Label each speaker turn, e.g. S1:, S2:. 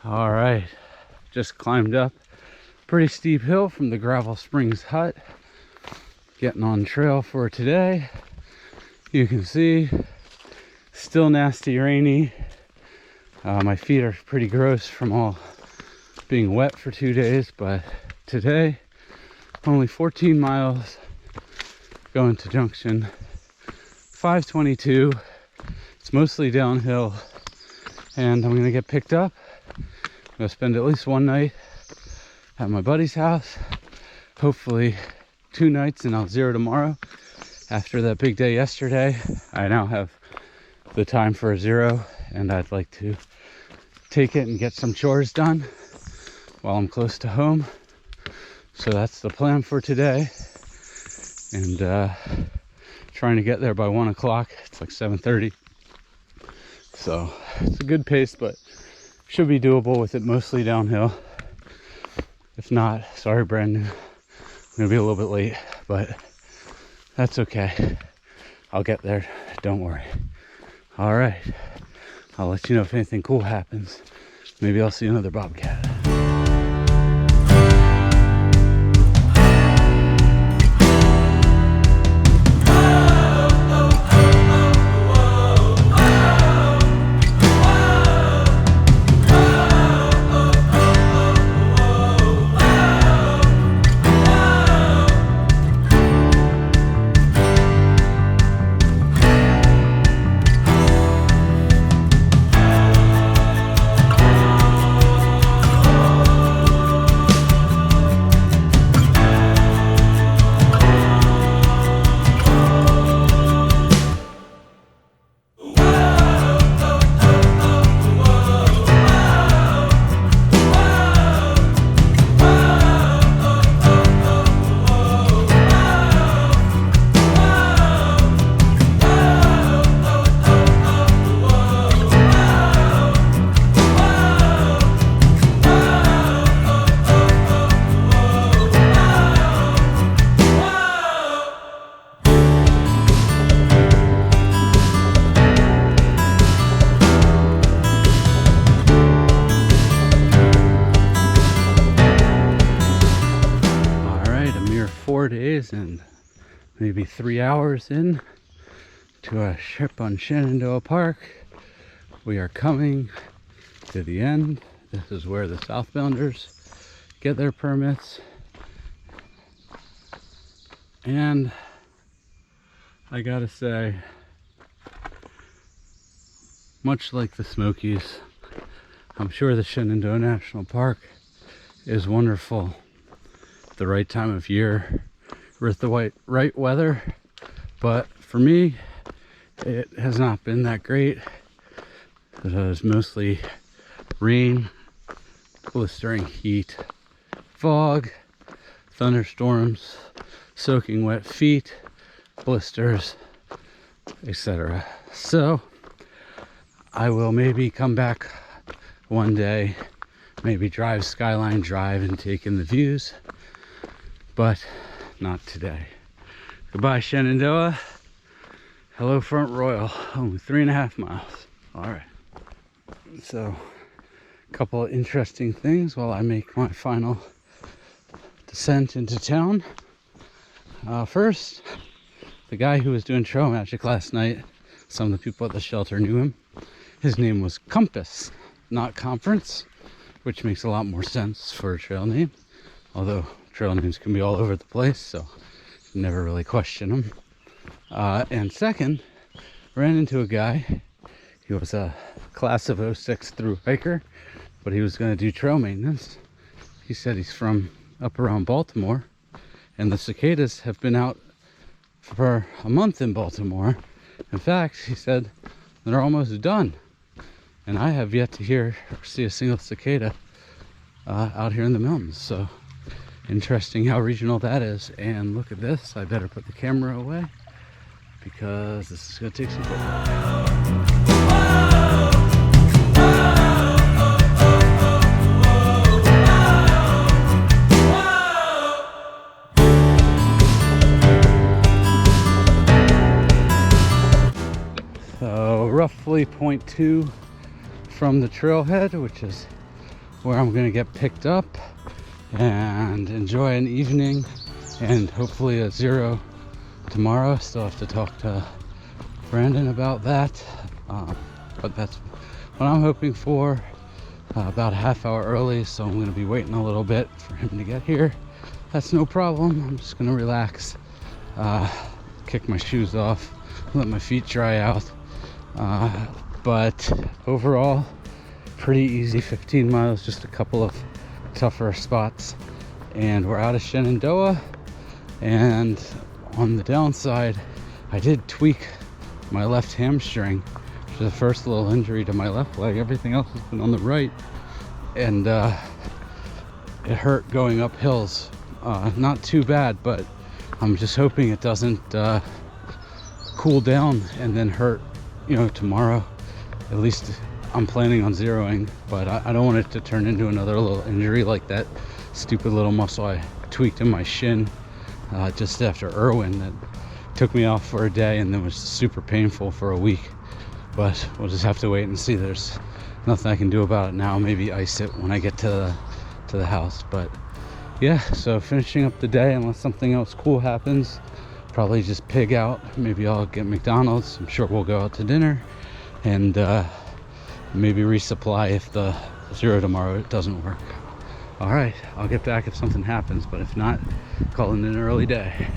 S1: All right, just climbed up pretty steep hill from the Gravel Springs hut. Getting on trail for today. You can see, still nasty rainy. My feet are pretty gross from all being wet for 2 days, but today, only 14 miles going to junction 522. It's mostly downhill, and I'm gonna get picked up. I'm gonna spend at least one night at my buddy's house, hopefully 2 nights, and I'll zero tomorrow. After that big day yesterday, I now have the time for a zero, and I'd like to take it and get some chores done while I'm close to home. So that's the plan for today, and trying to get there by 1 o'clock. It's like 7:30, so it's a good pace, but should be doable with it mostly downhill. If not, sorry Brandon, I'm gonna be a little bit late, but that's okay. I'll get there, don't worry. All right, I'll let you know if anything cool happens. Maybe I'll see another bobcat. And maybe 3 hours in to a trip on Shenandoah Park. We are coming to the end. This is where the southbounders get their permits, and I gotta say, much like the Smokies, I'm sure the Shenandoah National Park is wonderful at the right time of year with the right weather, but for me it has not been that great. It was mostly rain, blistering heat, fog, thunderstorms, soaking wet feet, blisters, etc. So I will maybe come back one day, maybe drive Skyline Drive and take in the views, but not today. Goodbye Shenandoah. Hello Front Royal. Only 3.5 miles. All right. So a couple of interesting things while I make my final descent into town. First, the guy who was doing trail magic last night, some of the people at the shelter knew him. His name was Compass, not Conference, which makes a lot more sense for a trail name, although trail names can be all over the place, so never really question them. And second, ran into a guy. He was a class of 06 through hiker, but he was going to do trail maintenance. He said he's from up around Baltimore, and the cicadas have been out for a month in Baltimore. In fact, he said they're almost done, and I have yet to hear or see a single cicada out here in the mountains. So interesting how regional that is. And look at this, I better put the camera away because this is going to take some footage. So roughly 0.2 from the trailhead, which is where I'm gonna get picked up and enjoy an evening and hopefully a 0 tomorrow. Still have to talk to Brandon about that, but that's what I'm hoping for. About a half hour early, so I'm gonna be waiting a little bit for him to get here. That's no problem. I'm just gonna relax, kick my shoes off, let my feet dry out. But overall, pretty easy 15 miles, just a couple of tougher spots. And we're out of Shenandoah. And on the downside, I did tweak my left hamstring, which is the first little injury to my left leg. Everything else has been on the right. And it hurt going up hills. Not too bad, but I'm just hoping it doesn't cool down and then hurt, tomorrow. At least I'm planning on zeroing, but I don't want it to turn into another little injury like that stupid little muscle I tweaked in my shin just after Irwin that took me off for a day and then was super painful for a week. But we'll just have to wait and see. There's nothing I can do about it now. Maybe ice it when I get to the house. But yeah, so finishing up the day, unless something else cool happens, probably just pig out. Maybe I'll get McDonald's. I'm sure we'll go out to dinner and maybe resupply if the 0 tomorrow doesn't work. All right, I'll get back if something happens, but if not, call it an early day.